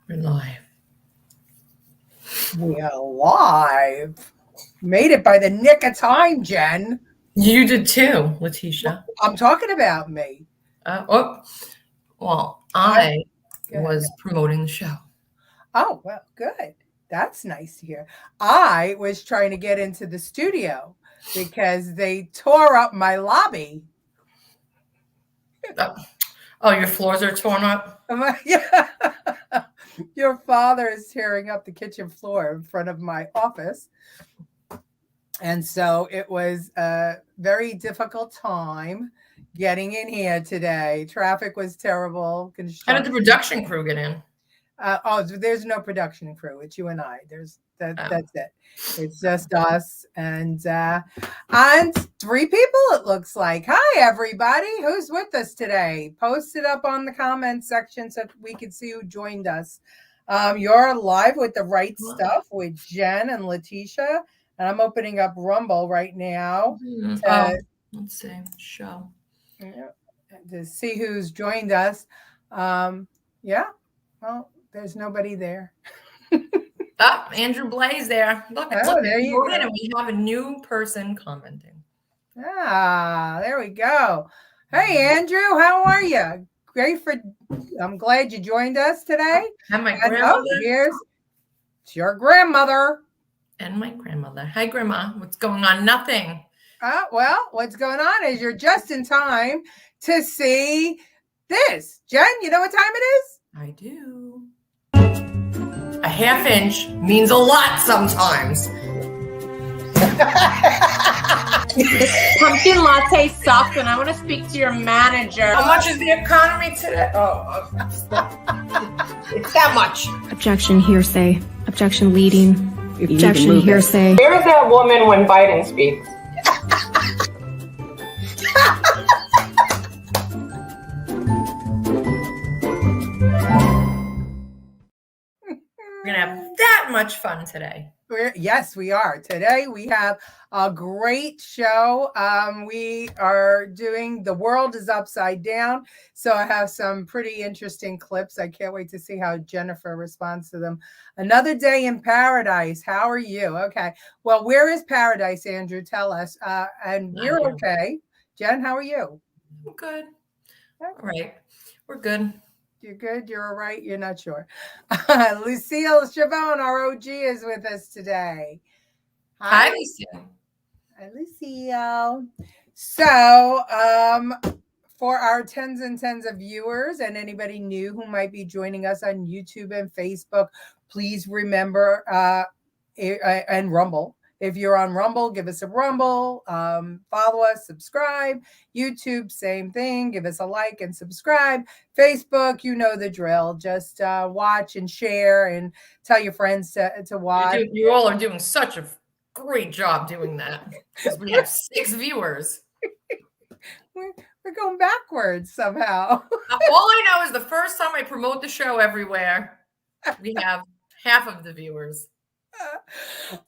We're live. We are live. Made it by the nick of time, Jen. You did too, Leticia. I'm talking about me. I was promoting the show. Oh, well, good. That's nice to hear. I was trying to get into the studio because they tore up my lobby. Oh, your floors are torn up? Yeah. Your father is tearing up the kitchen floor in front of my office. And so it was a very difficult time getting in here today. Traffic was terrible. How did the production crew get in? There's no production crew. It's you and I. That's it. It's just us and three people, it looks like. Hi, everybody. Who's with us today? Post it up on the comments section so we can see who joined us. You're live with The Right Stuff with Jen and Leticia. And I'm opening up Rumble right now. Let's see. Show. To see who's joined us. Well, there's nobody there. Andrew Blaze there. Look, there you go. And we have a new person commenting. There we go. Hey, Andrew, how are you? I'm glad you joined us today. And my grandmother. It's your grandmother. And my grandmother. Hi, Grandma. What's going on? Nothing. Well, what's going on is you're just in time to see this. Jen, you know what time it is? I do. A half inch means a lot sometimes. This pumpkin latte sucks, and I want to speak to your manager. How much is the economy today? It's that much. Objection, hearsay. Objection, leading. Objection, hearsay. Where is that woman when Biden speaks? We're going to have that much fun today. Yes, we are. Today we have a great show. We are doing The World is Upside Down. So I have some pretty interesting clips. I can't wait to see how Jennifer responds to them. Another Day in Paradise. How are you? Okay. Well, where is paradise, Andrew? Tell us. And we're okay. Jen, how are you? I'm good. All right. We're good. You're good? You're all right? You're not sure. Lucille Chavon, our OG, is with us today. Hi, Lucille. Hi, Lucille. So, for our tens and tens of viewers and anybody new who might be joining us on YouTube and Facebook, please remember, and Rumble. If you're on Rumble, give us a Rumble, follow us, subscribe. YouTube, same thing. Give us a like and subscribe. Facebook, you know the drill. Just watch and share and tell your friends to watch. You all are doing such a great job doing that because we have 6 viewers. We're going backwards somehow. All I know is the first time I promote the show everywhere, we have half of the viewers.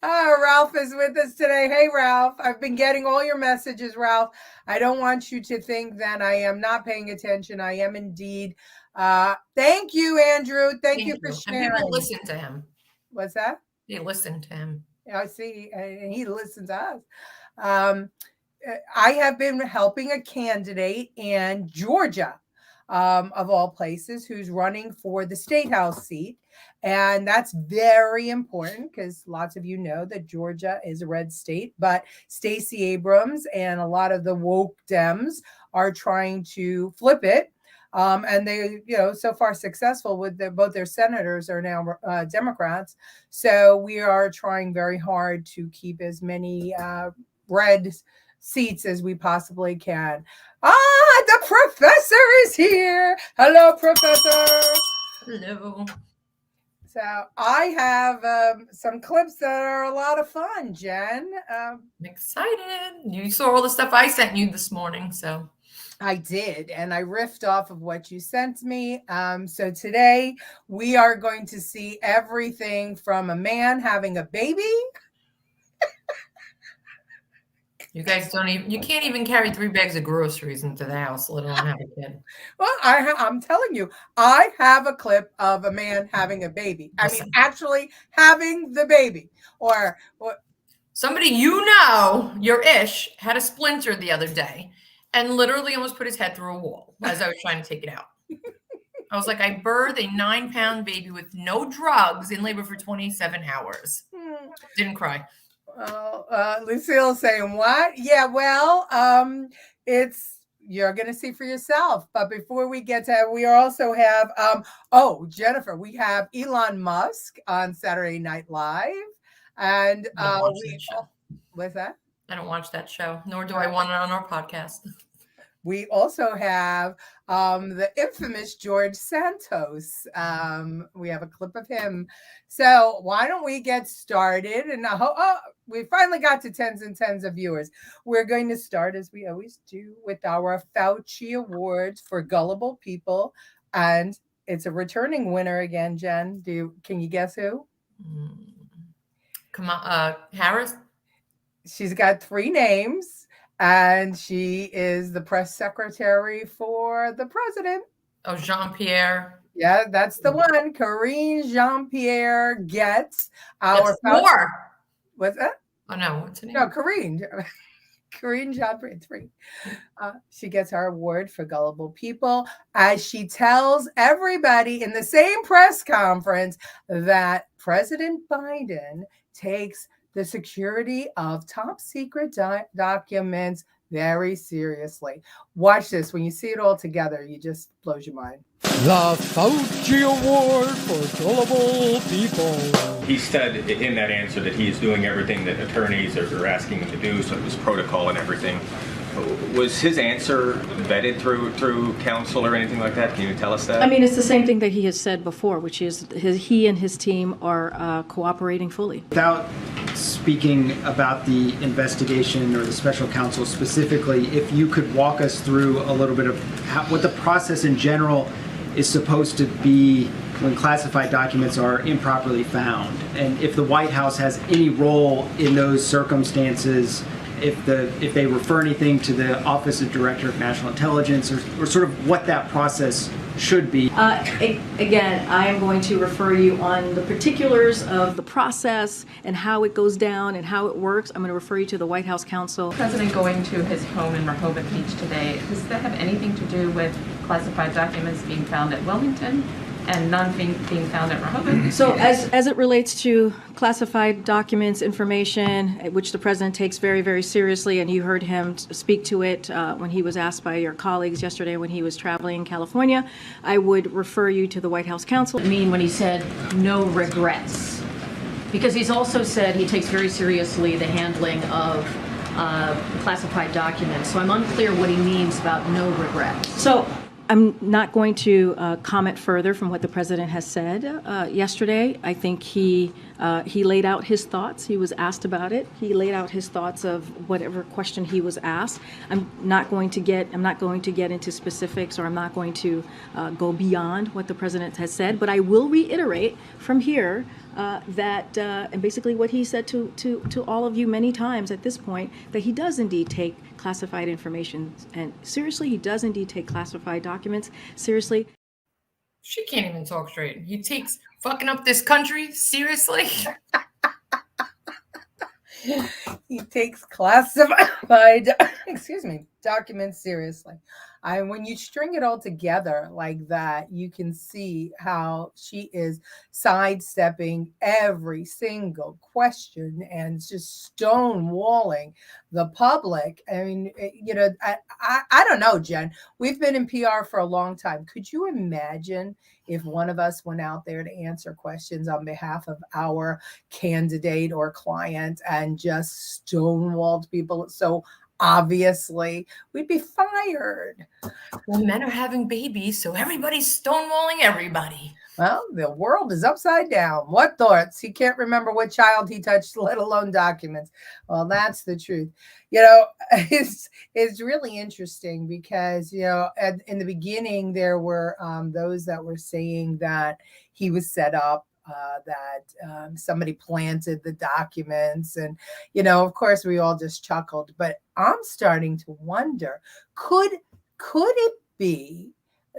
Ralph is with us today. Hey, Ralph. I've been getting all your messages, Ralph. I don't want you to think that I am not paying attention. I am indeed. Thank you, Andrew. Thank you for sharing. And people listen to him. What's that? They listen to him. I see. And he listens to us. I have been helping a candidate in Georgia, of all places, who's running for the state house seat. And that's very important because lots of you know that Georgia is a red state, but Stacey Abrams and a lot of the woke Dems are trying to flip it. And they, so far successful with both their senators are now Democrats. So we are trying very hard to keep as many red seats as we possibly can. The professor is here. Hello, Professor. Hello. So I have some clips that are a lot of fun, Jen. I'm excited. You saw all the stuff I sent you this morning, so. I did, and I riffed off of what you sent me. So today we are going to see everything from a man having a baby You guys you can't even carry 3 bags of groceries into the house, let alone have a kid. Well, I'm telling you, I have a clip of a man having a baby. I mean, Listen. actually having the baby. Or Somebody your ish, had a splinter the other day and literally almost put his head through a wall as I was trying to take it out. I was like, I birthed a 9-pound baby with no drugs in labor for 27 hours. Didn't cry. Lucille's saying what? Yeah, well, you're going to see for yourself. But before we get to, we also have, Jennifer, we have Elon Musk on Saturday Night Live. And what's that? I don't watch that show, nor do I want it on our podcast. We also have the infamous George Santos. We have a clip of him. So why don't we get started? And we finally got to tens and tens of viewers. We're going to start, as we always do, with our Fauci Awards for Gullible People. And it's a returning winner again, Jen. Can you guess who? Kamala Harris. She's got 3 names. And she is the press secretary for the president. Oh, Jean-Pierre. Yeah, that's the one. Karine Jean-Pierre gets our more. What's that? Oh no, what's her name? No, Karine Jean-Pierre 3. She gets our award for Gullible People as she tells everybody in the same press conference that President Biden takes the security of top secret documents very seriously. Watch this. When you see it all together, you just blows your mind. The Fauci Award for Gullible People. He said in that answer that he is doing everything that attorneys are asking him to do, so it was protocol and everything. Was his answer vetted through counsel or anything like that? Can you tell us that? I mean, it's the same thing that he has said before, which is he and his team are cooperating fully. Without speaking about the investigation or the special counsel specifically, if you could walk us through a little bit of what the process in general is supposed to be when classified documents are improperly found, and if the White House has any role in those circumstances, if they refer anything to the Office of Director of National Intelligence, or sort of what that process should be. Again, I am going to refer you on the particulars of the process and how it goes down and how it works. I'm going to refer you to the White House counsel. President going to his home in Rehoboth Beach today, does that have anything to do with classified documents being found at Wilmington and none being found at Rehoboth? So as it relates to classified documents, information, which the president takes very, very seriously, and you heard him speak to it when he was asked by your colleagues yesterday when he was traveling in California, I would refer you to the White House counsel. I mean, when he said no regrets, because he's also said he takes very seriously the handling of classified documents. So I'm unclear what he means about no regrets. So I'm not going to comment further from what the president has said yesterday. I think he laid out his thoughts. He was asked about it. He laid out his thoughts of whatever question he was asked. I'm not going to get into specifics, or I'm not going to go beyond what the president has said. But I will reiterate from here that and basically what he said to all of you many times at this point, that he does indeed take classified information and seriously. He does indeed take classified documents seriously. She can't even talk straight. He takes fucking up this country seriously. He takes classified documents seriously. When you string it all together like that, you can see how she is sidestepping every single question and just stonewalling the public. I mean, I don't know, Jen. We've been in PR for a long time. Could you imagine if one of us went out there to answer questions on behalf of our candidate or client and just stonewalled people so obviously? We'd be fired. Well, men are having babies, so everybody's stonewalling everybody. Well, the world is upside down. What thoughts? He can't remember what child he touched, let alone documents. Well, that's the truth. It's really interesting because, in the beginning, there were those that were saying that he was set up that somebody planted the documents. And, of course, we all just chuckled. But I'm starting to wonder, could it be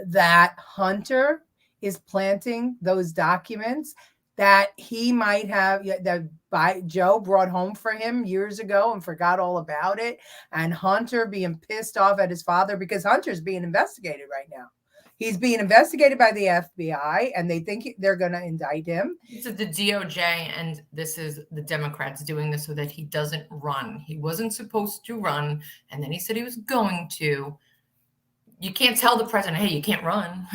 that Hunter is planting those documents that he might have, that Joe brought home for him years ago and forgot all about it, and Hunter being pissed off at his father because Hunter's being investigated right now. He's being investigated by the FBI, and they think they're going to indict him. This is the DOJ, and this is the Democrats doing this so that he doesn't run. He wasn't supposed to run, and then he said he was going to. You can't tell the president, hey, you can't run.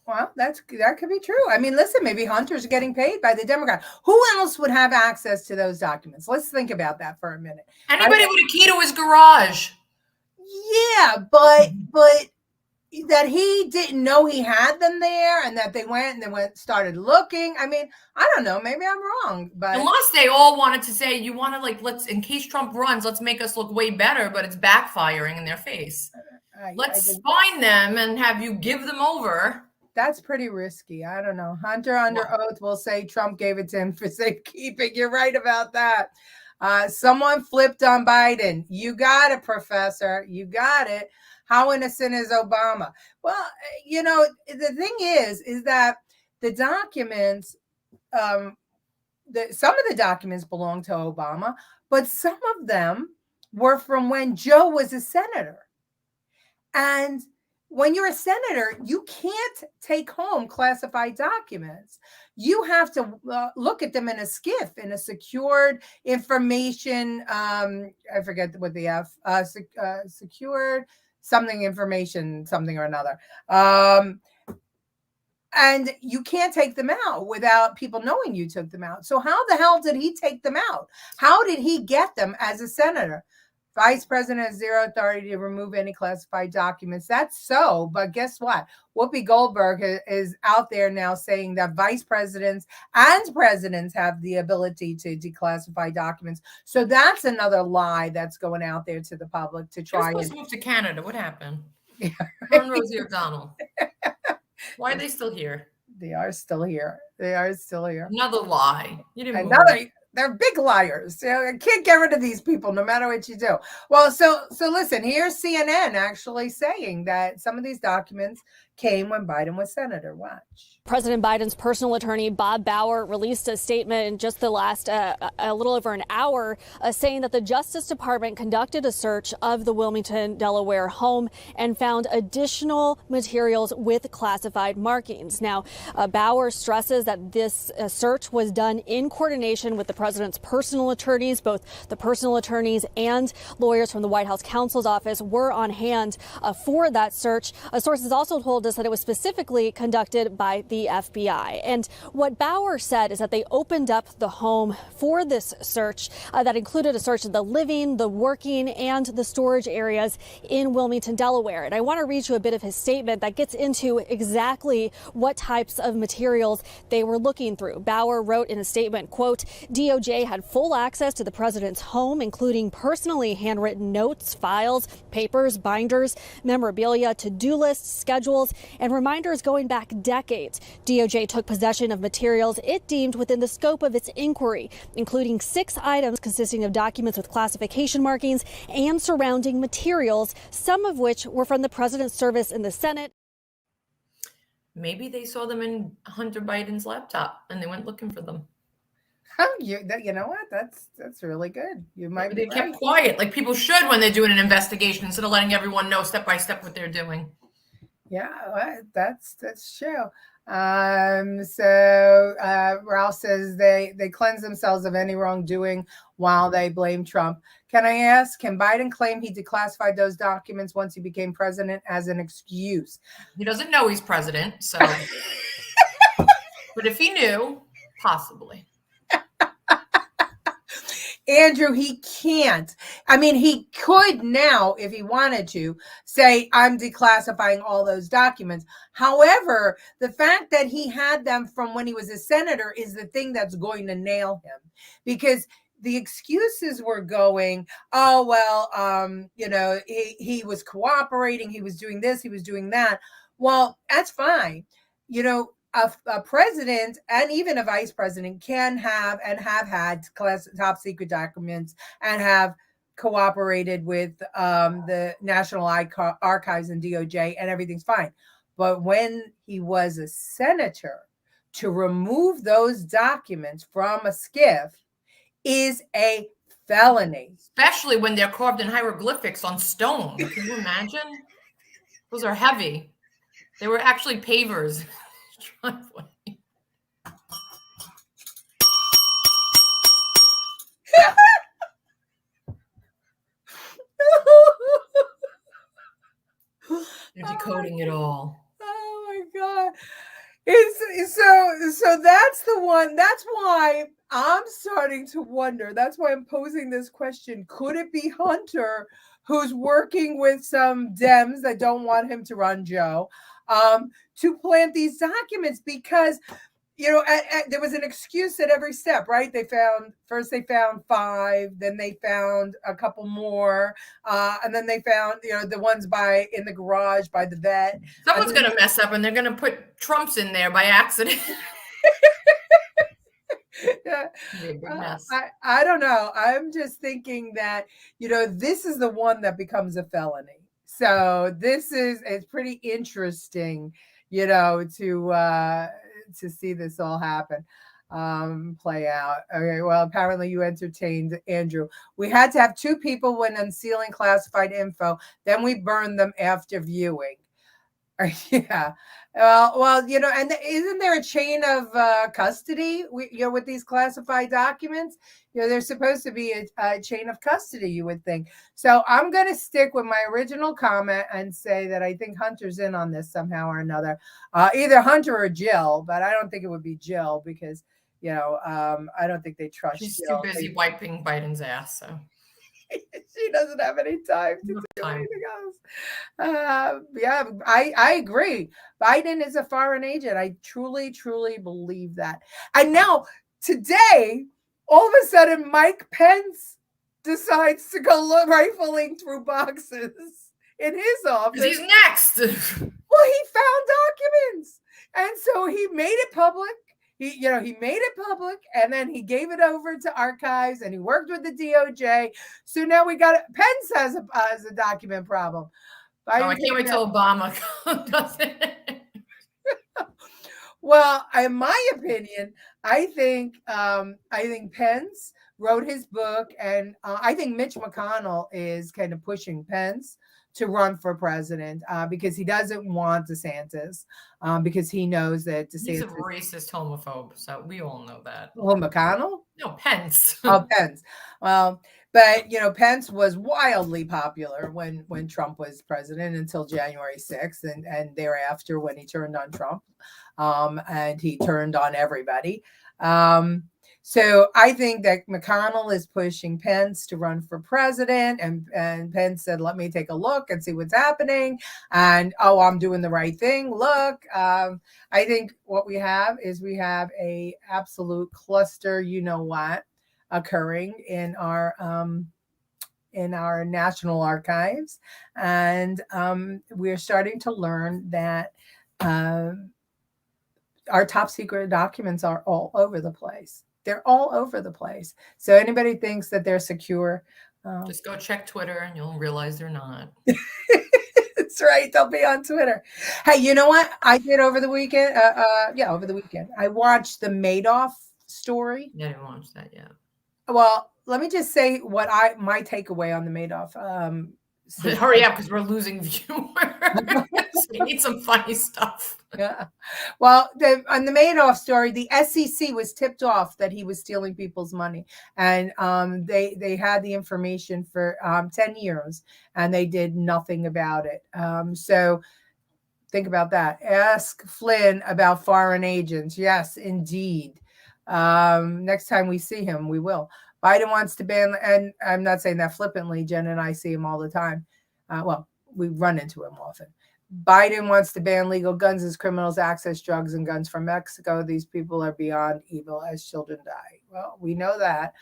Well, that could be true. I mean, listen, maybe Hunter's getting paid by the Democrat. Who else would have access to those documents? Let's think about that for a minute. Anybody with a key to his garage. Yeah, but that he didn't know he had them there, and that they started looking. I mean, I don't know. Maybe I'm wrong, but unless they all wanted to say, you want to let's, in case Trump runs, let's make us look way better, but it's backfiring in their face. Let's find them and have you give them over. That's pretty risky. I don't know. Hunter under oath will say Trump gave it to him for safekeeping. You're right about that. Someone flipped on Biden. You got it, Professor. You got it. How innocent is Obama? Well, the thing is that the documents, some of the documents belong to Obama, but some of them were from when Joe was a senator. And when you're a senator, you can't take home classified documents. You have to look at them in a SCIF, in a secured information. I forget what the secured something information, something or another. And you can't take them out without people knowing you took them out. So how the hell did he take them out? How did he get them as a senator? Vice President has zero authority to remove any classified documents. That's so, but guess what? Whoopi Goldberg is out there now saying that vice presidents and presidents have the ability to declassify documents. So that's another lie that's going out there to the public to try. They're supposed to move to Canada. What happened? Yeah. Ron Rosie O'Donnell. Why are they still here? They are still here. They are still here. Another lie. You didn't They're big liars. I can't get rid of these people no matter what you do. Well, so listen, here's CNN actually saying that some of these documents came when Biden was senator. Watch. President Biden's personal attorney, Bob Bauer, released a statement in just the last a little over an hour saying that the Justice Department conducted a search of the Wilmington, Delaware home and found additional materials with classified markings. Now, Bauer stresses that this search was done in coordination with the president's personal attorneys. Both the personal attorneys and lawyers from the White House counsel's office were on hand for that search. Sources also told us that it was specifically conducted by the FBI. And what Bauer said is that they opened up the home for this search that included a search of the living, the working, and the storage areas in Wilmington, Delaware. And I want to read you a bit of his statement that gets into exactly what types of materials they were looking through. Bauer wrote in a statement, quote, DOJ had full access to the president's home, including personally handwritten notes, files, papers, binders, memorabilia, to-do lists, schedules, and reminders going back decades. DOJ took possession of materials it deemed within the scope of its inquiry, including 6 items consisting of documents with classification markings and surrounding materials, some of which were from the president's service in the Senate. Maybe they saw them in Hunter Biden's laptop and they went looking for them. Oh, you know what? That's really good. You might Maybe be they kept quiet, like people should when they're doing an investigation, instead of letting everyone know step by step what they're doing. Yeah, well, that's true. Ralph says they cleanse themselves of any wrongdoing while they blame Trump. Can I ask, can Biden claim he declassified those documents once he became president as an excuse? He doesn't know he's president, so. But if he knew, possibly. Andrew, he can't. I mean, he could now, if he wanted to, say, I'm declassifying all those documents. However, the fact that he had them from when he was a senator is the thing that's going to nail him, because the excuses were going, oh, well, he was cooperating. He was doing this. He was doing that. Well, that's fine. a president and even a vice president can have and have had top secret documents and have cooperated with the National Archives and DOJ, and everything's fine. But when he was a senator, to remove those documents from a SCIF is a felony. Especially when they're carved in hieroglyphics on stone. Can you imagine? Those are heavy. They were actually pavers. They're decoding it all. Oh my God. It's so that's the one. That's why I'm starting to wonder. That's why I'm posing this question. Could it be Hunter who's working with some Dems that don't want him to run Joe to plant these documents? Because there was an excuse at every step, right? They found 5, then they found a couple more, and then they found the ones in the garage by the vet. Someone's going to mess up, and they're going to put Trump's in there by accident. Yeah. I don't know. I'm just thinking that this is the one that becomes a felony. So it's pretty interesting, to see this all happen, play out. Okay, well, apparently you entertained Andrew. We had to have 2 people when unsealing classified info, then we burned them after viewing. Yeah. Well, and isn't there a chain of custody with these classified documents? There's supposed to be a chain of custody, you would think. So I'm going to stick with my original comment and say that I think Hunter's in on this somehow or another. Either Hunter or Jill, but I don't think it would be Jill because, I don't think they trust She's Jill. too busy wiping Biden's ass, so. She doesn't have any time to do anything else. Yeah, I agree. Biden is a foreign agent. I truly, truly believe that. And now today, all of a sudden, Mike Pence decides to go rifling through boxes in his office. He's next. Well, he found documents, and so he made it public. He made it public, and then he gave it over to archives, and he worked with the DOJ. So now Pence has a document problem. I can't wait till Obama does it. Well, in my opinion, I think Pence wrote his book, and I think Mitch McConnell is kind of pushing Pence to run for president because he doesn't want DeSantis because he knows that DeSantis He's a racist homophobe, so we all know that. Oh, McConnell? No, Pence. Oh, Pence. Well, but Pence was wildly popular when Trump was president until January 6th and thereafter when he turned on Trump and he turned on everybody. So I think that McConnell is pushing Pence to run for president, and Pence said, let me take a look and see what's happening. And, I'm doing the right thing. Look, I think what we have is a absolute cluster, occurring in our National Archives. And we're starting to learn that our top secret documents are all over the place. They're all over the place. So anybody thinks that they're secure. Just go check Twitter and you'll realize they're not. That's right. They'll be on Twitter. Hey, you know what I did over the weekend? Over the weekend. I watched the Madoff story. Yeah, I didn't watch that yet. Well, let me just say my takeaway on the Madoff. Hurry up because we're losing viewers. We need some funny stuff. Yeah. Well, on the Madoff story, the SEC was tipped off that he was stealing people's money, and they had the information for 10 years, and they did nothing about it. So think about that. Ask Flynn about foreign agents. Yes, indeed. Next time we see him, we will. Biden wants to ban, and I'm not saying that flippantly. Jen and I see him all the time. We run into him often. Biden wants to ban legal guns as criminals access drugs and guns from Mexico. These people are beyond evil as children die. Well, we know that.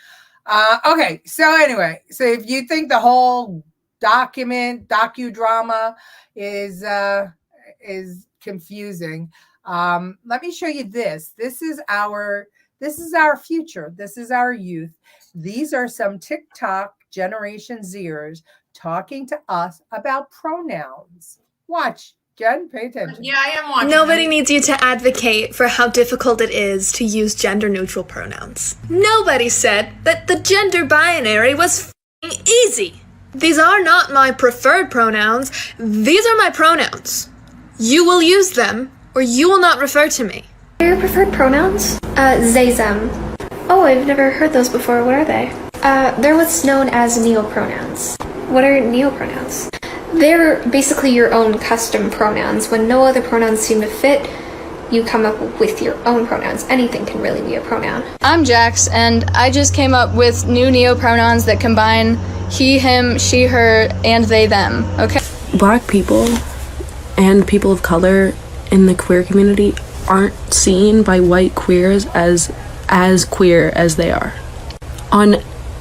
Okay, so anyway, so if you think the whole docudrama is confusing, Let me show you this. This is our future. This is our youth. These are some TikTok Generation Zers talking to us about pronouns. Watch. Jen, pay attention. Yeah, I am watching. Nobody needs you to advocate for how difficult it is to use gender-neutral pronouns. Nobody said that the gender binary was f***ing easy. These are not my preferred pronouns. These are my pronouns. You will use them, or you will not refer to me. Your preferred pronouns? They, them. Oh, I've never heard those before. What are they? They're what's known as neopronouns. What are neopronouns? They're basically your own custom pronouns. When no other pronouns seem to fit, you come up with your own pronouns. Anything can really be a pronoun. I'm Jax, and I just came up with new neopronouns that combine he, him, she, her, and they, them, okay? Black people and people of color in the queer community aren't seen by white queers as queer as they are. On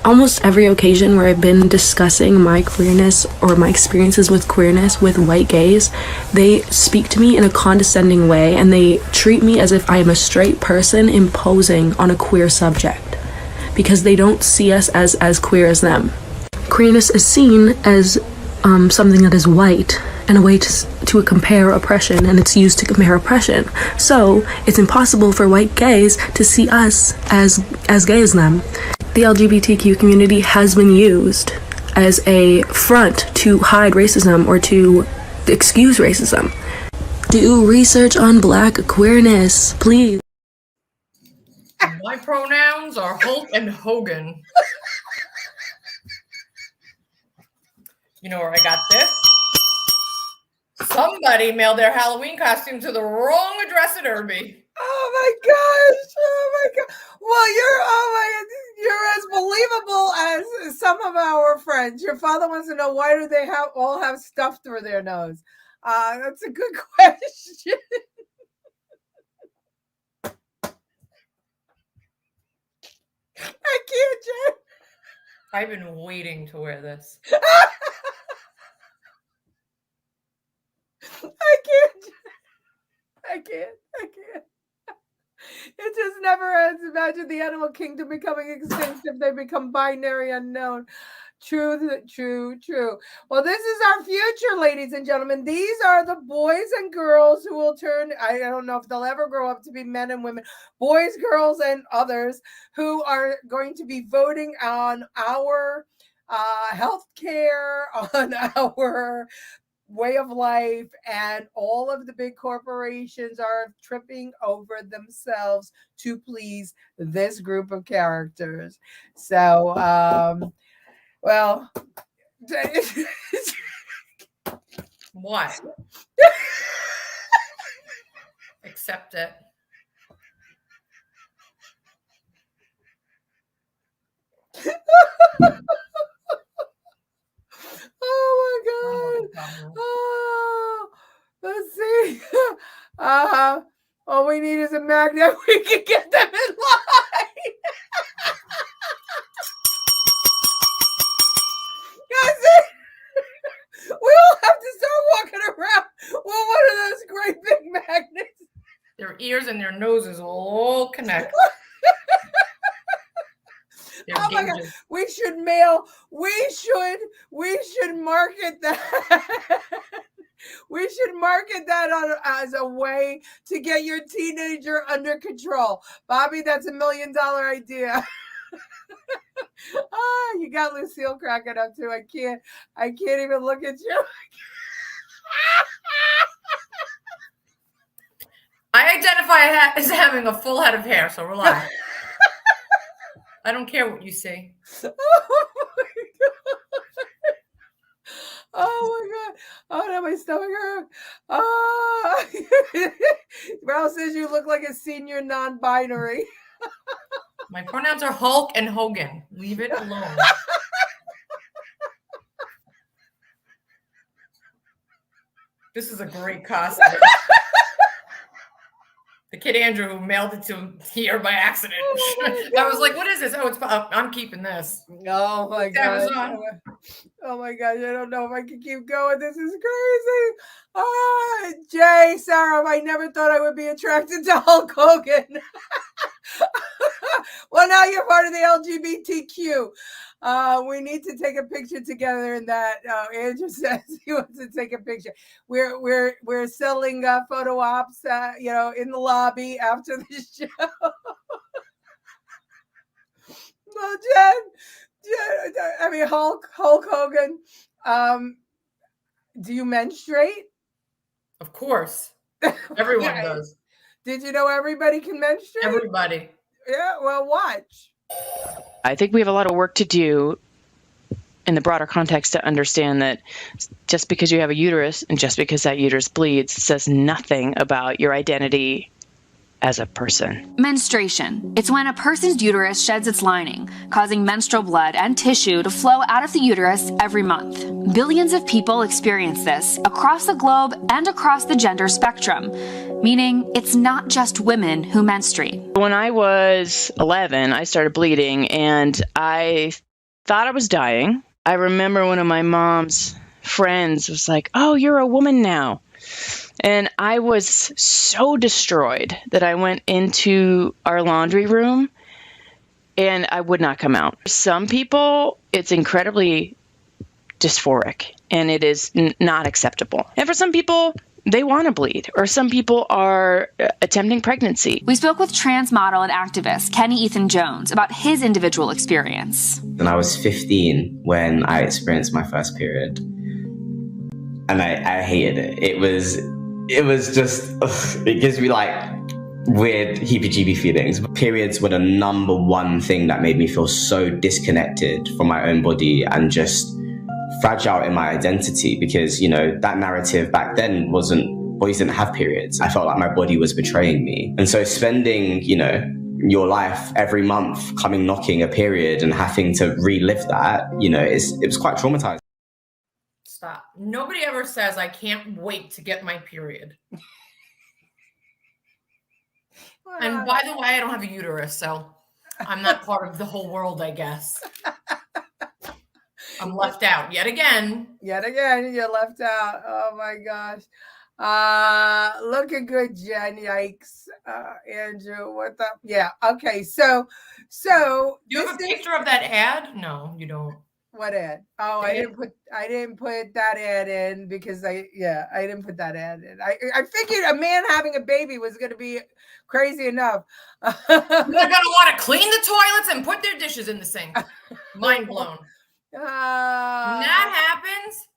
almost every occasion where I've been discussing my queerness or my experiences with queerness with white gays, they speak to me in a condescending way and they treat me as if I am a straight person imposing on a queer subject because they don't see us as queer as them. Queerness is seen as something that is white and a way to compare oppression, and it's used to compare oppression. So it's impossible for white gays to see us as gay as them. The LGBTQ community has been used as a front to hide racism or to excuse racism. Do research on Black queerness, please. My pronouns are Hulk and Hogan. You know where I got this? Somebody mailed their Halloween costume to the wrong address at Irby. Oh my gosh! Oh my god! Well, you're as believable as some of our friends. Your father wants to know, why do they all have stuff through their nose? That's a good question. I can't, Jen. I've been waiting to wear this. I can't. It just never ends. Imagine the animal kingdom becoming extinct if they become binary unknown. True. Well, this is our future, ladies and gentlemen. These are the boys and girls who will turn, I don't know if they'll ever grow up to be men and women, boys, girls, and others who are going to be voting on our health care, on our way of life, and all of the big corporations are tripping over themselves to please this group of characters. So, well, What? Accept it. Oh my god. Oh, let's see. All we need is a magnet. We can get them in line. That's it. We all have to start walking around with one of those great big magnets. Their ears and their noses will all connect. Oh my god. We should market that. We should market that as a way to get your teenager under control. Bobby, that's $1 million idea. You got Lucille cracking up too. I can't even look at you. I identify as having a full head of hair, so relax. I don't care what you say. Oh my god. Oh, now my stomach hurt. Oh. Ralph says you look like a senior non-binary. My pronouns are Hulk and Hogan. Leave it alone. This is a great costume. The kid Andrew who mailed it to him here by accident. Oh I was like, "What is this?" Oh, it's I'm keeping this. Oh my It's gosh. Amazon. Oh my gosh. I don't know if I can keep going. This is crazy. Jay, Sarah, I never thought I would be attracted to Hulk Hogan. Well, now you're part of the LGBTQ. We need to take a picture together, and that Andrew says he wants to take a picture. We're selling photo ops, in the lobby after the show. Well, Jen, Hulk Hogan. Do you menstruate? Of course, everyone does. Did you know everybody can menstruate? Everybody. Yeah. Well, watch. I think we have a lot of work to do in the broader context to understand that just because you have a uterus and just because that uterus bleeds says nothing about your identity as a person. Menstruation. It's when a person's uterus sheds its lining, causing menstrual blood and tissue to flow out of the uterus every month. Billions of people experience this across the globe and across the gender spectrum, meaning it's not just women who menstruate. When I was 11, I started bleeding and I thought I was dying. I remember one of my mom's friends was like, "Oh, you're a woman now." And I was so destroyed that I went into our laundry room and I would not come out. Some people, it's incredibly dysphoric and it is not acceptable. And for some people, they want to bleed, or some people are attempting pregnancy. We spoke with trans model and activist Kenny Ethan Jones about his individual experience. And I was 15 when I experienced my first period. And I hated it. It was just, it gives me like weird heebie-jeebie feelings. Periods were the number one thing that made me feel so disconnected from my own body and just fragile in my identity, because, that narrative back then wasn't, boys didn't have periods. I felt like my body was betraying me. And so spending, your life every month coming knocking a period and having to relive that, it was quite traumatizing. Stop. Nobody ever says, "I can't wait to get my period." And by the way, I don't have a uterus, so I'm not part of the whole world, I guess. I'm left out yet again. Yet again, you're left out. Oh my gosh. Looking good, Jen. Yikes. Andrew, what the? Yeah. Okay. So you have a picture of that ad? No, you don't. What ad? Oh, I didn't put that ad in because I didn't put that ad in. I figured a man having a baby was going to be crazy enough. They're going to want to clean the toilets and put their dishes in the sink. Mind blown. When that happens,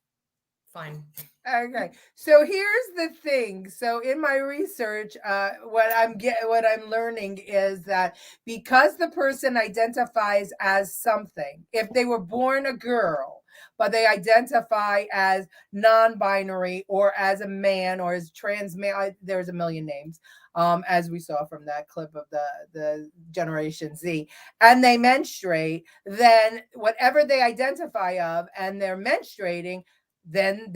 fine. Okay, so here's the thing. So in my research, what I'm learning is that because the person identifies as something, if they were born a girl, but they identify as non-binary or as a man or as trans male, there's a million names, as we saw from that clip of the Generation Z, and they menstruate, then whatever they identify of and they're menstruating, then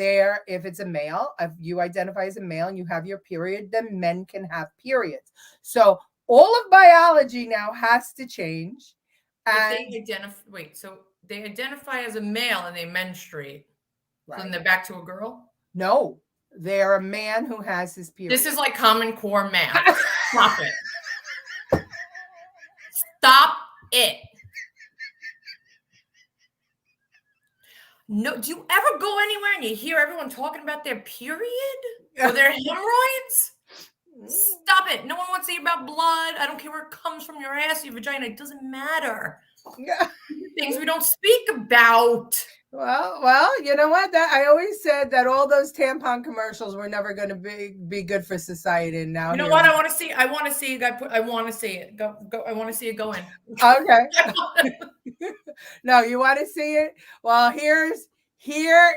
if it's a male, if you identify as a male and you have your period, then men can have periods. So all of biology now has to change. And so they identify as a male and they menstruate. Right. So then they're back to a girl? No, they're a man who has his period. This is like Common Core math. Stop it. Stop it. No, do you ever go anywhere and you hear everyone talking about their period or their hemorrhoids? Stop it. No one wants to hear about blood. I don't care where it comes from, your ass, your vagina. It doesn't matter. Things we don't speak about. Well, you know what? I always said that all those tampon commercials were never going to be good for society. And now, you know what? I want to see you guys I want to see it. Go. I want to see it go in. Okay. No, you want to see it? Well, here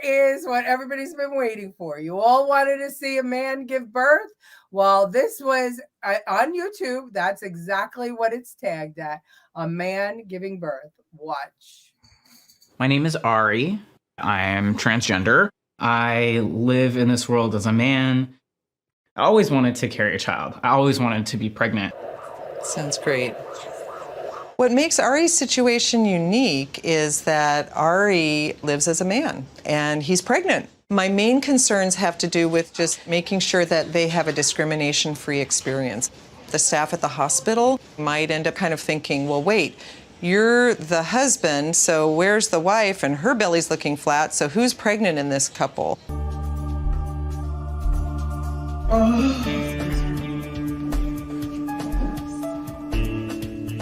is what everybody's been waiting for. You all wanted to see a man give birth. Well, this was on YouTube. That's exactly what it's tagged at. A man giving birth. Watch. My name is Ari. I am transgender. I live in this world as a man. I always wanted to carry a child. I always wanted to be pregnant. Sounds great. What makes Ari's situation unique is that Ari lives as a man and he's pregnant. My main concerns have to do with just making sure that they have a discrimination-free experience. The staff at the hospital might end up kind of thinking, well, wait, you're the husband, so where's the wife? And her belly's looking flat, so who's pregnant in this couple?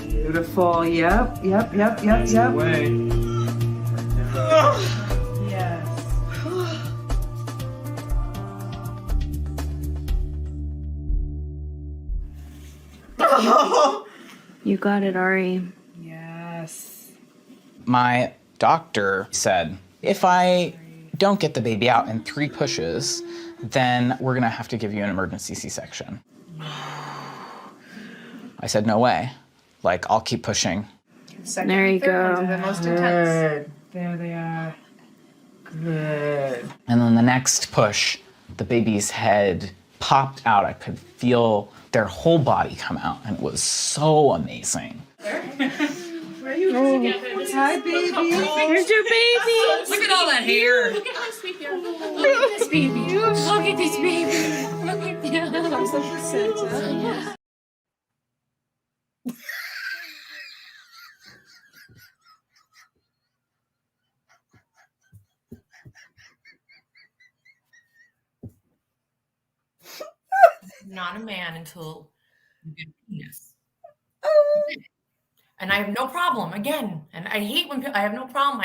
Beautiful. Yep. Way. Yes. You got it, Ari. Yes. My doctor said, if I don't get the baby out in 3 pushes, then we're gonna have to give you an emergency C-section. I said, no way. Like, I'll keep pushing. Second There you and third ones go. are the most intense. There they are. Good. And then the next push, the baby's head popped out. I could feel their whole body come out, and it was so amazing. Hi, baby. Here's your baby. Look at all that hair. Look at this baby. Look at this baby. Look at this baby. Look at this. Not a man until you get a penis. And I have no problem, again, and I hate when I have no problem.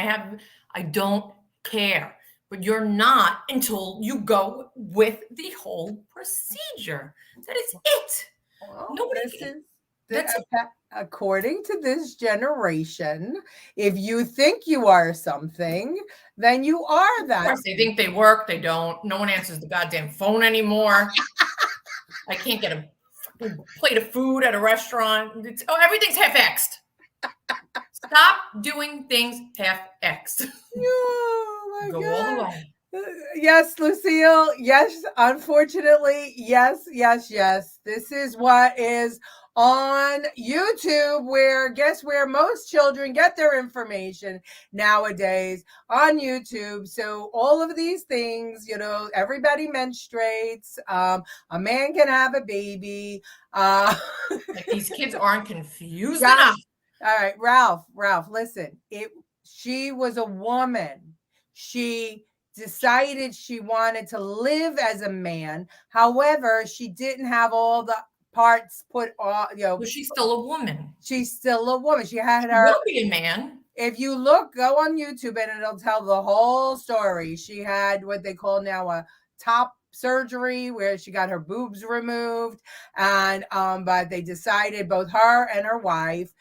I don't care. But you're not until you go with the whole procedure. That is it. Well, Nobody that's according to this generation, if you think you are something, then you are that. Of course, they think they work, they don't. No one answers the goddamn phone anymore. I can't get a fucking plate of food at a restaurant. Everything's half-exed. Stop doing things half-exed. Oh my Go God. all the way. Yes, Lucille. Yes, unfortunately. Yes. This is what is on YouTube, where guess where most children get their information nowadays, on YouTube. So all of these things, everybody menstruates. A man can have a baby. Like these kids aren't confused Ralph, enough. all right, Ralph, listen. She was a woman. She decided she wanted to live as a man. However, she didn't have all the parts put on, Well, she's still a woman. She's still a woman. She had She her. will be a man. If you go on YouTube and it'll tell the whole story. She had what they call now a top surgery, where she got her boobs removed, and but they decided, both her and her wife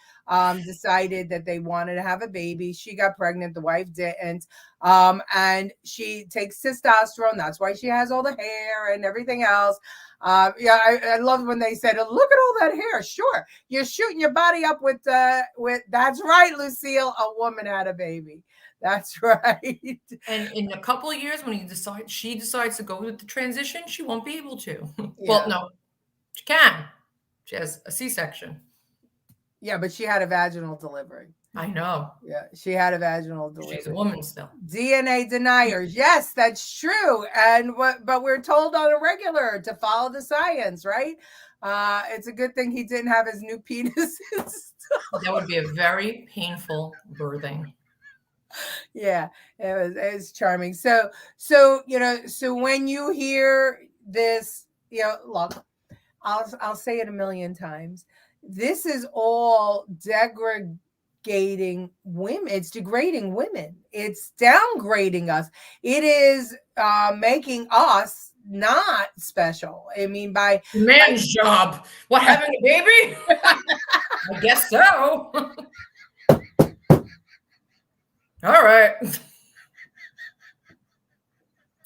decided that they wanted to have a baby. She got pregnant, the wife didn't, and she takes testosterone. That's why she has all the hair and everything else. I love when they said, look at all that hair. Sure, you're shooting your body up with that's right, Lucille, a woman had a baby. That's right. And in a couple of years, when she decides to go with the transition, she won't be able to. Yeah. Well, no, she can. She has a C-section. Yeah, but she had a vaginal delivery. I know. Yeah, she had a vaginal delivery. She's a woman still. DNA deniers. Yes, that's true. But we're told on a regular to follow the science, right? It's a good thing he didn't have his new penis. That would be a very painful birthing. Yeah, it was charming. So when you hear this, look, I'll say it a million times. This is all degrading women. It's degrading women. It's downgrading us. It is making us not special. I mean, by man's job. What, having a baby? I guess so. All right.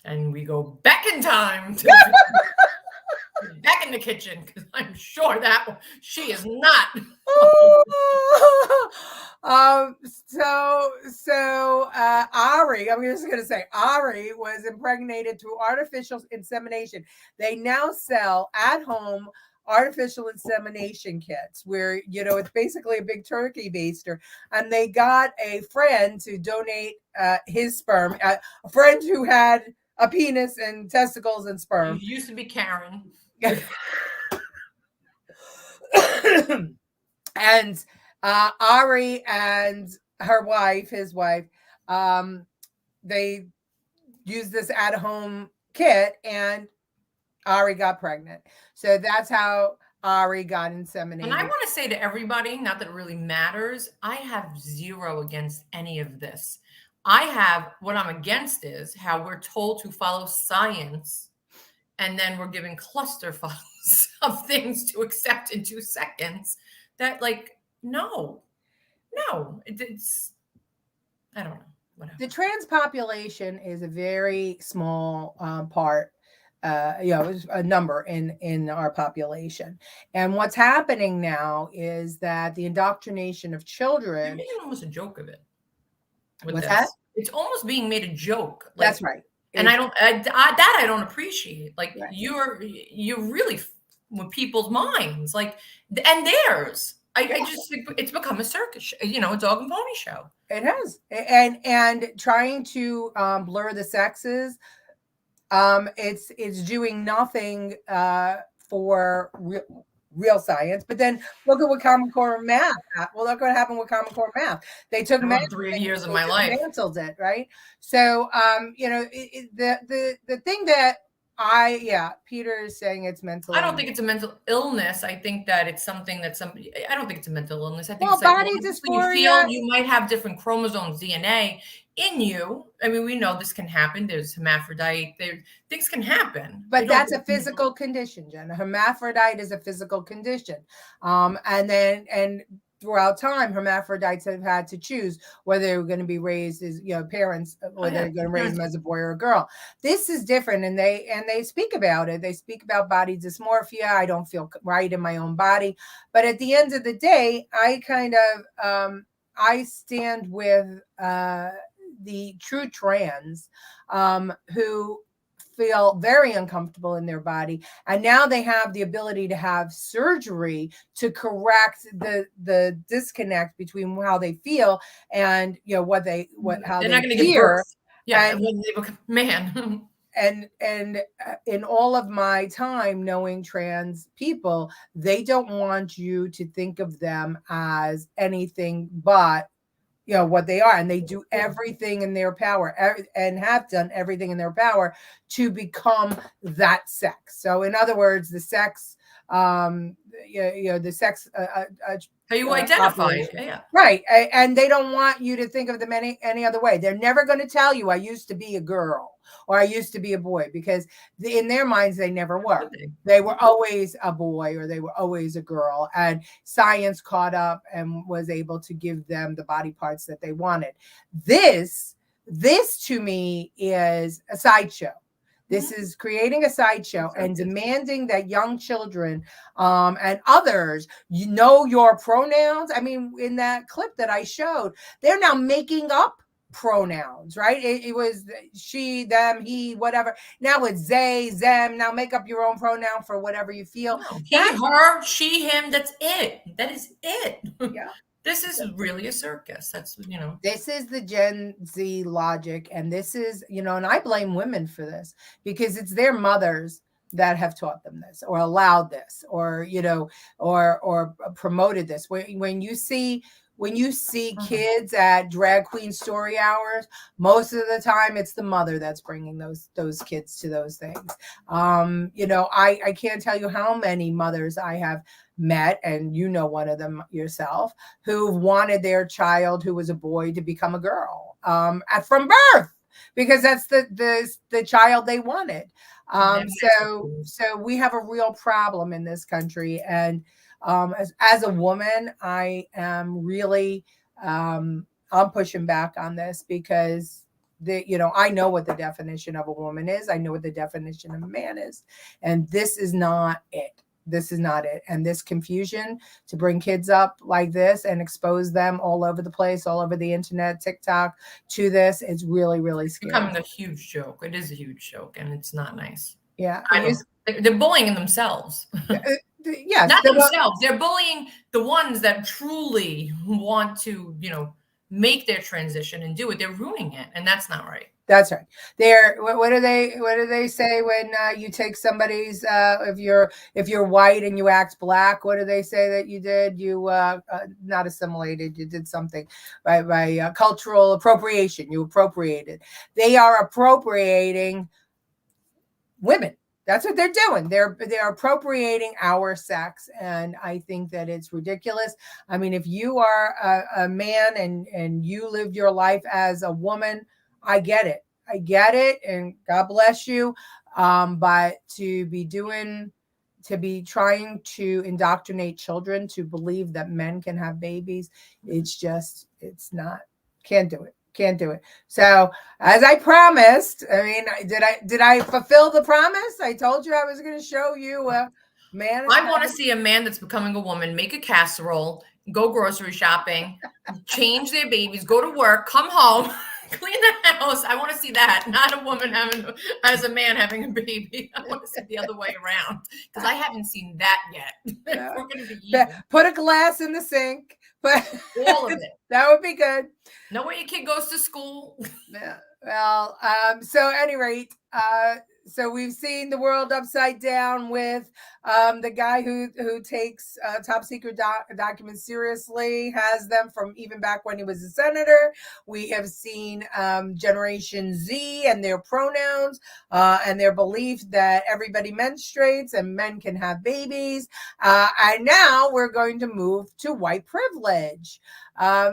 And we go back in time to back in the kitchen, because I'm sure that she is not. So Ari Ari, I'm just going to say, Ari was impregnated through artificial insemination. They now sell at-home artificial insemination kits where, it's basically a big turkey baster. And they got a friend to donate his sperm, a friend who had a penis and testicles and sperm. You used to be Karen. And Ari and his wife, they used this at-home kit, and Ari got pregnant. So that's how Ari got inseminated. And I want to say to everybody, not that it really matters, I have zero against any of this. What I'm against is how we're told to follow science, and then we're given clusterfucks of things to accept in 2 seconds. That, no, it's, I don't know. Whatever. The trans population is a very small part, a number in our population. And what's happening now is that the indoctrination of children. You're making almost a joke of it. What's that? It's almost being made a joke. That's right. And I don't appreciate. Right. You're really with people's minds, and theirs. I just think it's become a circus, a dog and pony show. It has, and trying to blur the sexes. It's doing nothing for real science. But then look at what Common Core math. Well, look what happened with Common Core math. They took 3 years of my life, canceled it, right? So, the thing that Peter is saying it's mental. I don't think it's a mental illness. I think that it's something that I don't think it's a mental illness. I think it's body dysphoria. You might have different chromosomes, DNA in you. I mean, we know this can happen. There's hermaphrodite. Things can happen. But that's a physical condition, Jen. A hermaphrodite is a physical condition. And throughout time, hermaphrodites have had to choose whether they were going to be raised as, parents, whether they're going to raise them as a boy or a girl. This is different, and they speak about it. They speak about body dysmorphia. I don't feel right in my own body. But at the end of the day, I kind of I stand with the true trans who feel very uncomfortable in their body, and now they have the ability to have surgery to correct the disconnect between how they feel and how they're they not going to hear. Give birth. Yeah, and when they become man. And in all of my time knowing trans people, they don't want you to think of them as anything but what they are, and they do everything in their power and have done everything in their power to become that sex. So in other words, the sex, the sex, how you identify, right? And they don't want you to think of them any other way. They're never going to tell you, I used to be a girl or I used to be a boy, because in their minds, they never were. They were always a boy or they were always a girl. And science caught up and was able to give them the body parts that they wanted. This to me is a sideshow. This is creating a sideshow and demanding that young children and others, your pronouns. I mean, in that clip that I showed, they're now making up pronouns, right? It was she, them, he, whatever. Now it's they, them. Now make up your own pronoun for whatever you feel. No, he, her, she, him. That's it. That is it. Yeah. This is really a circus. That's, This is the Gen Z logic. And this is, and I blame women for this because it's their mothers that have taught them this or allowed this or, or promoted this. When you see kids at drag queen story hours, most of the time it's the mother that's bringing those kids to those things. I can't tell you how many mothers I have met, and one of them yourself, who wanted their child who was a boy to become a girl from birth, because that's the child they wanted. So we have a real problem in this country, and as a woman, I am really I'm pushing back on this because I know what the definition of a woman is. I know what the definition of a man is, and this is not it. this is not it. And this confusion to bring kids up like this and expose them all over the place, all over the internet, TikTok, to this, it's really, really scary. Becoming a huge joke. It is a huge joke, and it's not nice. Yeah. They're bullying themselves. Yes. Not themselves. They're bullying the ones that truly want to, make their transition and do it. They're ruining it, and that's not right. That's right. What do they say when you take somebody's if you're white and you act black? What do they say that you did? You not assimilated. You did something by cultural appropriation. You appropriated. They are appropriating women. That's what they're doing. They're appropriating our sex, and I think that it's ridiculous. I mean, if you are a man and you lived your life as a woman, I get it. I get it, and God bless you. But to be trying to indoctrinate children to believe that men can have babies, it's not. Can't do it. Can't do it. So, as I promised, I mean, did I fulfill the promise? I told you I was going to show you a man. I want to see a man that's becoming a woman make a casserole, go grocery shopping, change their babies, go to work, come home, clean the house. I want to see that, not a woman as a man having a baby. I want to see the other way around because I haven't seen that yet. We're going to be even. Put a glass in the sink. But all of it. That would be good. Know where your kid goes to school. Yeah. Well, so at any rate, so we've seen the world upside down with the guy who takes top secret documents seriously, has them from even back when he was a senator. We have seen Generation Z and their pronouns and their belief that everybody menstruates and men can have babies. And now we're going to move to white privilege.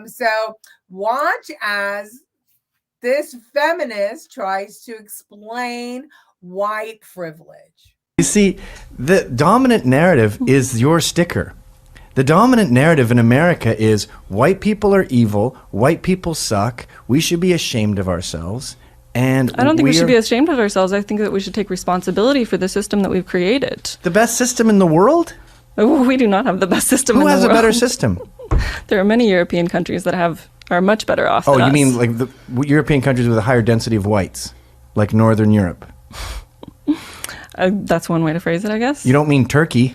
So watch as this feminist tries to explain white privilege. You see, the dominant narrative is your sticker. The dominant narrative in America is white people are evil, white people suck, we should be ashamed of ourselves. And I don't think we should be ashamed of ourselves. I think that we should take responsibility for the system that we've created. The best system in the world? Oh, we do not have the best system in the world. Who has a better system? There are many European countries that are much better off than us. You mean like the European countries with a higher density of whites, like Northern Europe? That's one way to phrase it, I guess. You don't mean Turkey.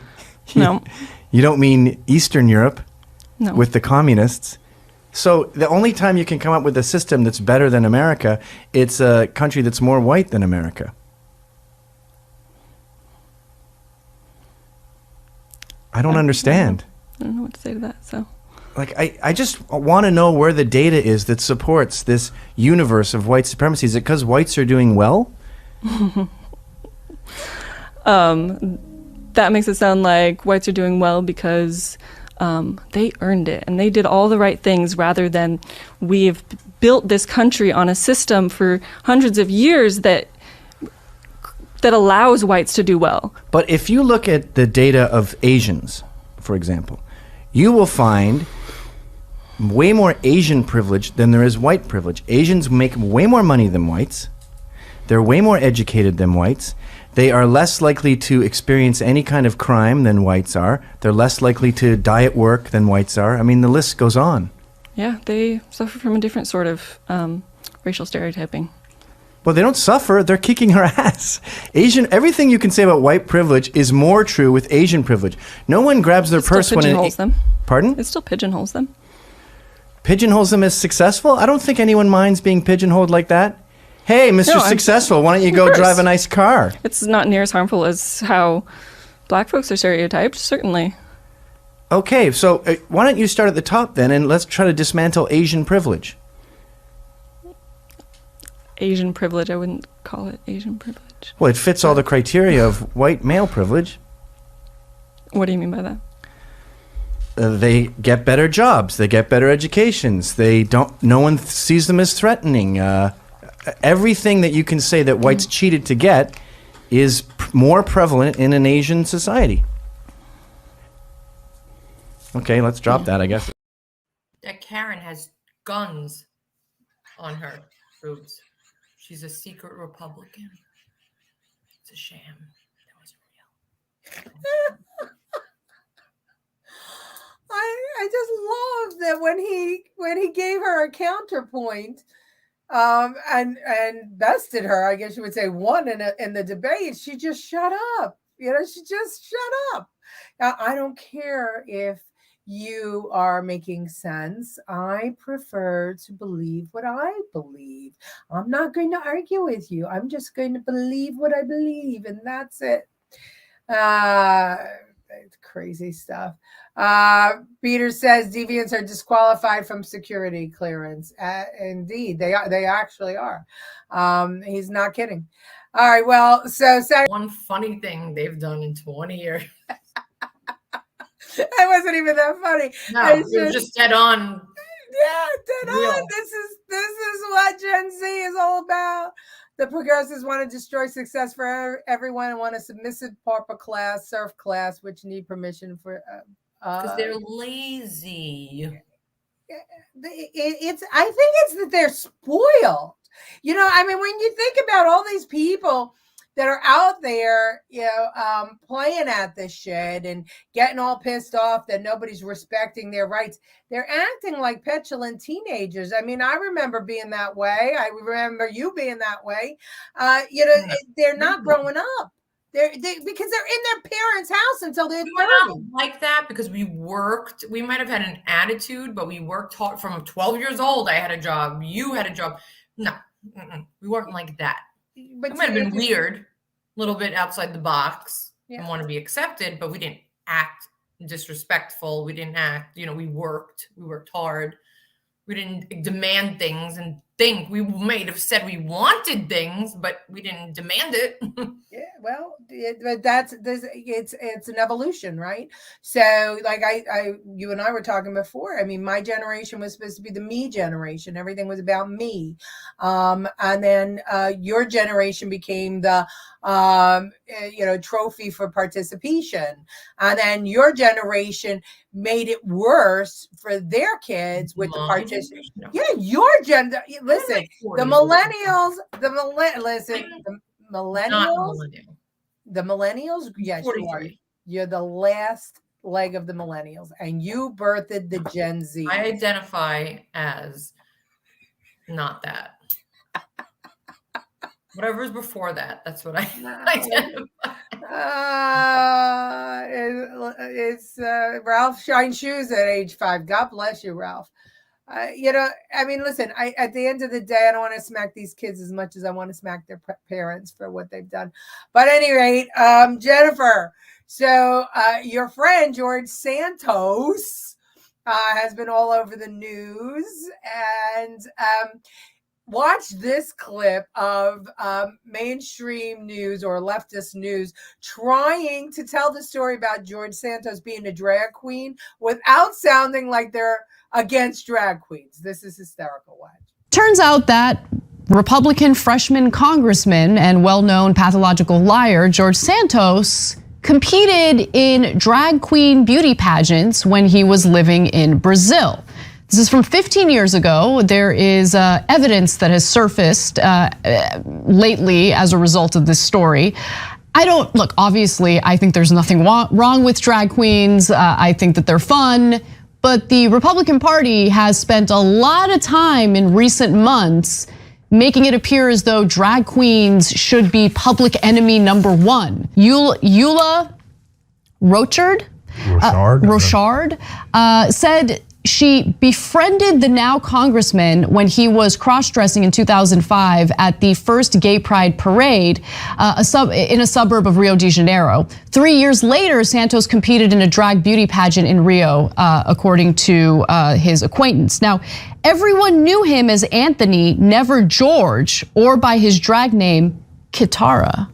No. You don't mean Eastern Europe with the communists. So the only time you can come up with a system that's better than America, it's a country that's more white than America. I don't understand. I don't know what to say to that, so... Like, I just want to know where the data is that supports this universe of white supremacy. Is it because whites are doing well? That makes it sound like whites are doing well because they earned it and they did all the right things rather than we've built this country on a system for hundreds of years that allows whites to do well. But if you look at the data of Asians, for example, you will find way more Asian privilege than there is white privilege. Asians make way more money than whites. They're way more educated than whites. They are less likely to experience any kind of crime than whites are. They're less likely to die at work than whites are. I mean, the list goes on. Yeah, they suffer from a different sort of racial stereotyping. Well, they don't suffer. They're kicking our ass. Everything you can say about white privilege is more true with Asian privilege. No one grabs their purse when pigeonholes them. Pardon? It still pigeonholes them. Pigeonholes them as successful? I don't think anyone minds being pigeonholed like that. Hey, Mr. Successful, why don't you go drive a nice car? It's not near as harmful as how black folks are stereotyped, certainly. Okay, so why don't you start at the top then, and let's try to dismantle Asian privilege. Asian privilege, I wouldn't call it Asian privilege. Well, it fits all the criteria of white male privilege. What do you mean by that? They get better jobs. They get better educations. No one sees them as threatening. Everything that you can say that whites cheated to get is more prevalent in an Asian society. Okay, let's drop that, I guess. That Karen has guns on her boobs. She's a secret Republican. It's a sham. That wasn't I just love that when he gave her a counterpoint, and bested her, I guess you would say, won in the debate, she just shut up. She just shut up. Now, I don't care if you are making sense. I prefer to believe what I believe. I'm not going to argue with you. I'm just going to believe what I believe, and that's it. Crazy stuff. Peter says deviants are disqualified from security clearance. Indeed, they are. They actually are. He's not kidding. All right. Well, so one funny thing they've done in 20 years. That wasn't even that funny. No, it was just dead on. Yeah, dead on. This is what Gen Z is all about. The progressives want to destroy success for everyone and want a submissive pauper class, serf class, which need permission for because they're lazy. I think it's that they're spoiled. I mean, when you think about all these people that are out there, playing at this shit and getting all pissed off that nobody's respecting their rights, they're acting like petulant teenagers. I mean, I remember being that way. I remember you being that way. They're not growing up. Because they're in their parents' house until they're 30. Not like that because we worked. We might have had an attitude, but we worked hard. From 12 years old, I had a job. You had a job. No, we weren't like that. But it might have been weird, a little bit outside the box, and want to be accepted, but we didn't act disrespectful. We didn't act, we worked hard. We didn't demand things and think. We might have said we wanted things, but we didn't demand it. Yeah, well, it's an evolution, right? So like you and I were talking before. I mean, my generation was supposed to be the me generation. Everything was about me. And then your generation became the trophy for participation. And then your generation made it worse for their kids with the participation. No. Yeah, your gender. Listen, the millennials. The millennials. Yes, you are. You're the last leg of the millennials, and you birthed the Gen Z. I identify as not that. Whatever's before that, that's what I identify. It's Ralph shines shoes at age 5. God bless you, Ralph. I mean, listen, at the end of the day, I don't want to smack these kids as much as I want to smack their parents for what they've done. But at any rate, Jennifer, so your friend, George Santos, has been all over the news. And watch this clip of mainstream news or leftist news trying to tell the story about George Santos being a drag queen without sounding like they're against drag queens. This is hysterical. Watch. Turns out that Republican freshman congressman and well-known pathological liar George Santos competed in drag queen beauty pageants when he was living in Brazil. This is from 15 years ago. There is evidence that has surfaced lately as a result of this story. Obviously, I think there's nothing wrong with drag queens. I think that they're fun. But the Republican Party has spent a lot of time in recent months making it appear as though drag queens should be public enemy number one. Eula Rochard said she befriended the now congressman when he was cross-dressing in 2005 at the first gay pride parade in a suburb of Rio de Janeiro. 3 years later, Santos competed in a drag beauty pageant in Rio, according to his acquaintance. Now, everyone knew him as Anthony, never George, or by his drag name, Kitara.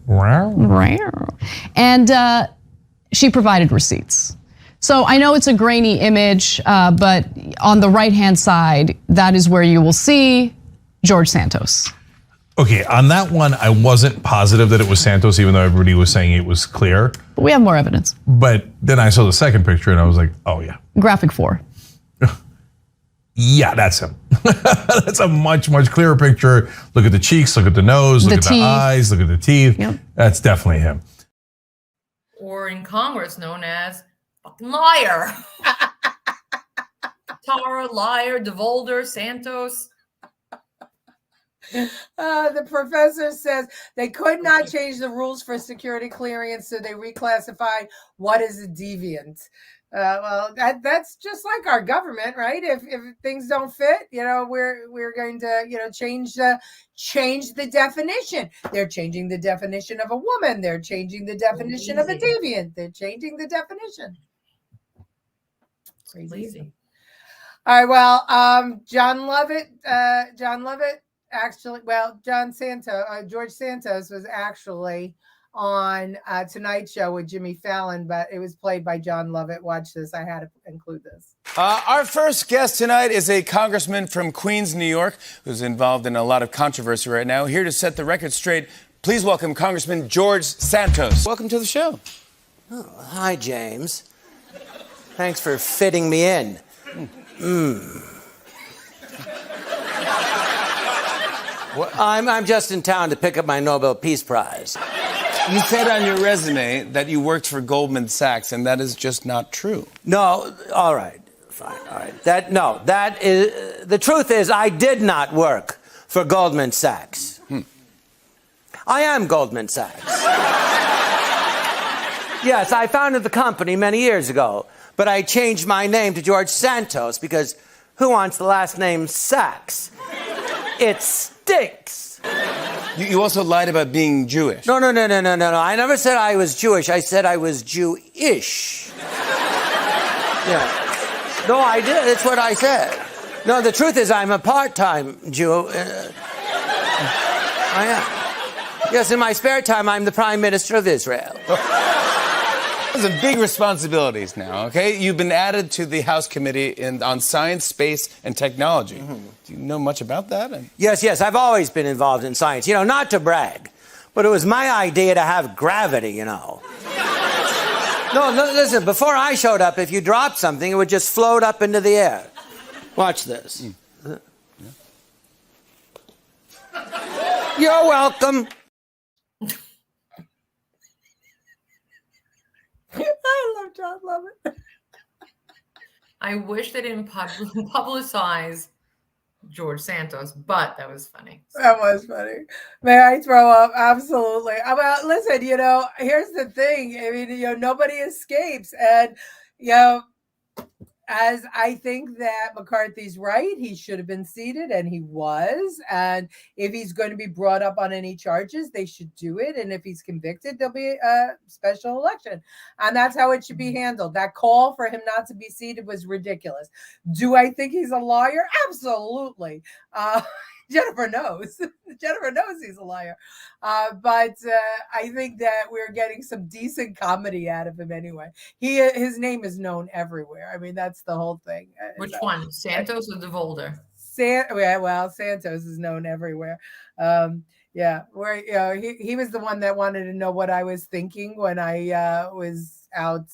And she provided receipts. So I know it's a grainy image, but on the right-hand side, that is where you will see George Santos. Okay, on that one, I wasn't positive that it was Santos, even though everybody was saying it was clear. But we have more evidence. But then I saw the second picture and I was like, oh yeah. Graphic 4. Yeah, that's him. That's a much, much clearer picture. Look at the cheeks, look at the nose, look at the eyes, look at the teeth. Yep. That's definitely him. or in Congress known as fucking liar. Tara, liar, DeVolder, Santos. The professor says they could not change the rules for security clearance, so they reclassified what is a deviant. Well, that's just like our government, right? If things don't fit, we're going to change the definition. They're changing the definition of a woman. They're changing the definition of a deviant. They're changing the definition. Crazy. All right. Well, John Lovett. Actually, George Santos was actually on Tonight Show with Jimmy Fallon, but it was played by John Lovett. Watch this. I had to include this. Our first guest tonight is a congressman from Queens, New York, who's involved in a lot of controversy right now. Here to set the record straight, please welcome Congressman George Santos. Welcome to the show. Oh, hi, James. Thanks for fitting me in. Well, I'm just in town to pick up my Nobel Peace Prize. You said on your resume that you worked for Goldman Sachs, and that is just not true. No, all right, fine, all right. That is the truth. Is I did not work for Goldman Sachs. I am Goldman Sachs. Yes, I founded the company many years ago, but I changed my name to George Santos because who wants the last name Sachs? It stinks. You also lied about being Jewish. No. I never said I was Jewish. I said I was Jewish. Yeah. No, I did. That's what I said. No, the truth is I'm a part-time Jew. I am. Yes, in my spare time, I'm the Prime Minister of Israel. Those are big responsibilities now, okay? You've been added to the House Committee on Science, Space, and Technology. Do you know much about that? Yes, I've always been involved in science. Not to brag, but it was my idea to have gravity, No, listen, before I showed up, if you dropped something, it would just float up into the air. Watch this. You're welcome. I love John Lovett. I wish they didn't publicize George Santos, but that was funny. That was funny. May I throw up? Absolutely. Well, listen, here's the thing. I mean, nobody escapes. And, as I think that McCarthy's right, he should have been seated, and he was. And if he's going to be brought up on any charges, they should do it. And if he's convicted, there'll be a special election. And that's how it should be handled. That call for him not to be seated was ridiculous. Do I think he's a liar? Absolutely. Jennifer knows. Jennifer knows he's a liar. But I think that we're getting some decent comedy out of him anyway. His name is known everywhere. I mean, that's the whole thing. Which one? Santos or DeVolder? Santos is known everywhere. Where he was the one that wanted to know what I was thinking when I was out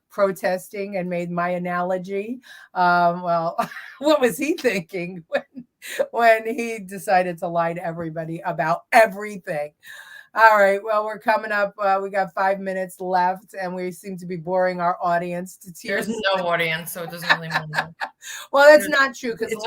protesting and made my analogy. What was he thinking when he decided to lie to everybody about everything? All right. Well, we're coming up. We got 5 minutes left, and we seem to be boring our audience to tears. There's no audience, so it doesn't really matter. Well, that's not true, because it's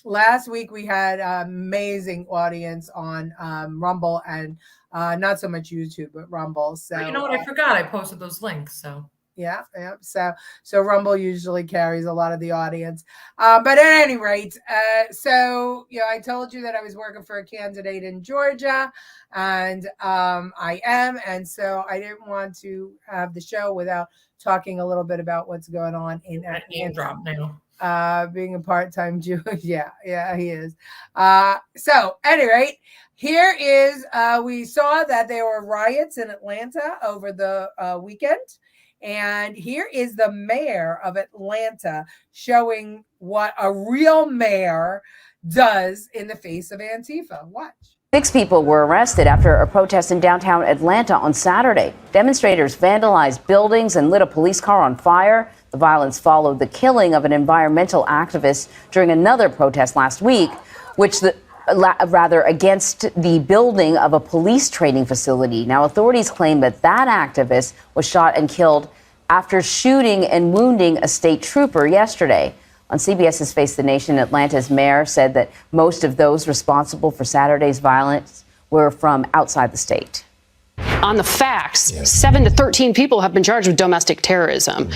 last week we had amazing audience on Rumble and not so much YouTube, but Rumble. So you know what? I forgot. I posted those links. So. Yeah. So Rumble usually carries a lot of the audience. But at any rate, I told you that I was working for a candidate in Georgia, and I am. And so I didn't want to have the show without talking a little bit about what's going on in Atlanta now. Being a part-time Jew. Yeah, he is. So at any rate, here is, we saw that there were riots in Atlanta over the weekend. And here is the mayor of Atlanta showing what a real mayor does in the face of Antifa. Watch. 6 people were arrested after a protest in downtown Atlanta on Saturday. Demonstrators vandalized buildings and lit a police car on fire. The violence followed the killing of an environmental activist during another protest last week, which the rather against the building of a police training facility. Now, authorities claim that activist was shot and killed after shooting and wounding a state trooper yesterday. On CBS's Face the Nation, Atlanta's mayor said that most of those responsible for Saturday's violence were from outside the state. On the facts, 7 to 13 people have been charged with domestic terrorism.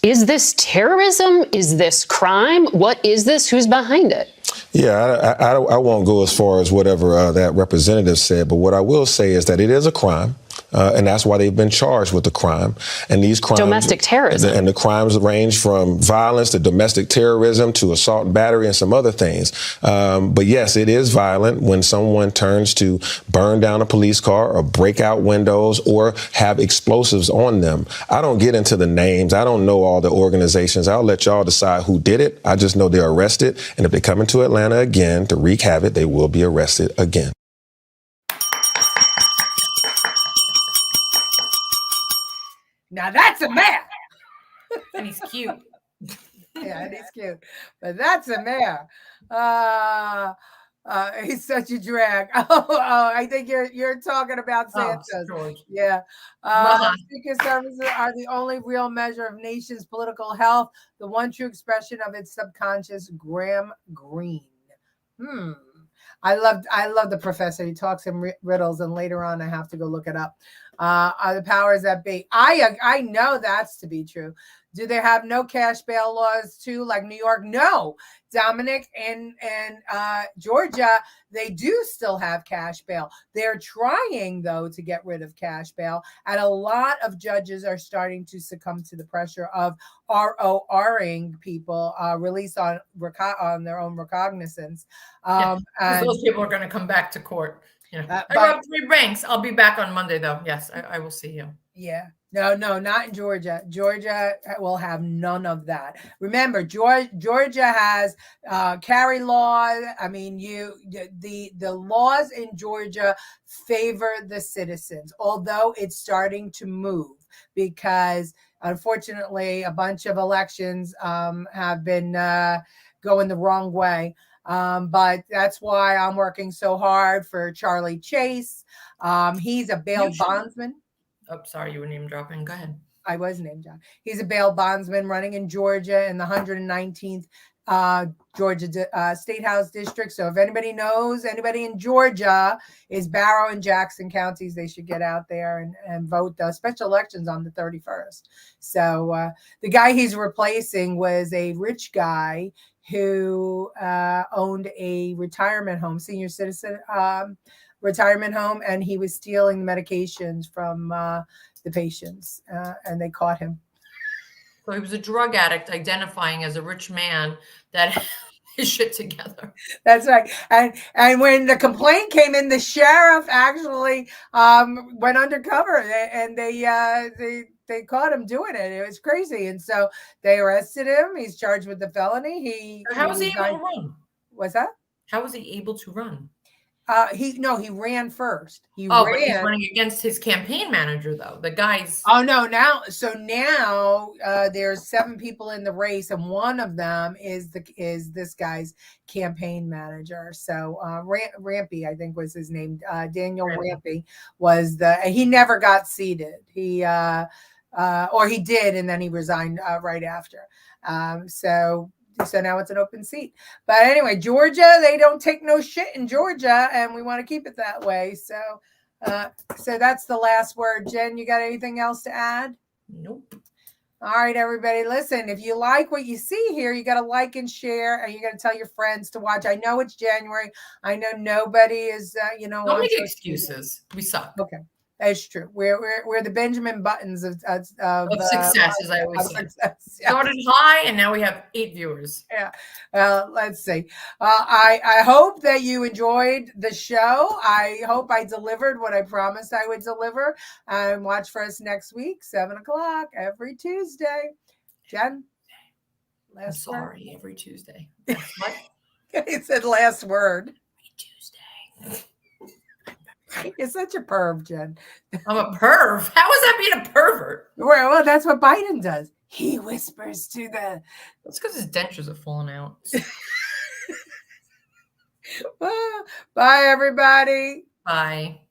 Is this terrorism? Is this crime? What is this? Who's behind it? Yeah, I won't go as far as whatever that representative said, but what I will say is that it is a crime. And that's why they've been charged with the crime. And these crimes, domestic terrorism, and the crimes range from violence to domestic terrorism to assault and battery and some other things. But yes, it is violent when someone turns to burn down a police car or break out windows or have explosives on them. I don't get into the names. I don't know all the organizations. I'll let y'all decide who did it. I just know they're arrested. And if they come into Atlanta again to wreak havoc, they will be arrested again. Now that's a man. And he's cute. Yeah, he's cute. But that's a mayor. He's such a drag. I think you're talking about Santos. Yeah. Secret services are the only real measure of nation's political health, the one true expression of its subconscious. Graham Greene. I love the professor. He talks in riddles, and later on I have to go look it up. Are the powers that be? I know that's to be true. Do they have no cash bail laws too, like New York? No, Dominic, and Georgia, they do still have cash bail. They're trying, though, to get rid of cash bail, and a lot of judges are starting to succumb to the pressure of RORing people released on their own recognizance. And those people are going to come back to court. I robbed 3 banks. I'll be back on Monday, though. Yes, I will see you. Yeah. No, not in Georgia. Georgia will have none of that. Remember, Georgia has carry laws. I mean, the laws in Georgia favor the citizens, although it's starting to move because, unfortunately, a bunch of elections have been going the wrong way. But that's why I'm working so hard for Charlie Chase. He's a bail bondsman. Oh, sorry, you were name dropping. Go ahead. I was name dropping. He's a bail bondsman running in Georgia in the 119th Georgia State House District. So if anybody knows anybody in Georgia, is Barrow and Jackson counties, they should get out there and vote. The special elections on the 31st. So the guy he's replacing was a rich guy who owned a retirement home, senior citizen retirement home, and he was stealing the medications from the patients, and they caught him. So he was a drug addict identifying as a rich man that had his shit together. That's right. And when the complaint came in, the sheriff actually went undercover, and they caught him doing it. It was crazy. And so they arrested him. He's charged with the felony. How was he able to run? What's that? How was he able to run? He ran first. But he's running against his campaign manager, though. The guy's. Oh no! Now there's 7 people in the race, and one of them is this guy's campaign manager. So Rampy, I think was his name. Daniel Rampy was he never got seated. He or he did, and then he resigned right after. So now it's an open seat. But anyway, Georgia, they don't take no shit in Georgia, and we want to keep it that way. So that's the last word. Jen, you got anything else to add? Nope. All right, everybody, listen, if you like what you see here, you got to like and share, and you got to tell your friends to watch. I know it's January. I know nobody is, Don't make excuses. We suck. Okay. That's true. We're the Benjamin Buttons of success, as I always say. Success, yeah. Started high, and now we have 8 viewers. Yeah. Let's see. I hope that you enjoyed the show. I hope I delivered what I promised I would deliver. And watch for us next week, 7:00 every Tuesday. Jen, last word. Every Tuesday. What? It said last word. Every Tuesday. You're such a perv, Jen. I'm a perv. How is that being a pervert? Well, that's what Biden does. He whispers to the. That's because his dentures are falling out. Well, Bye, everybody. Bye.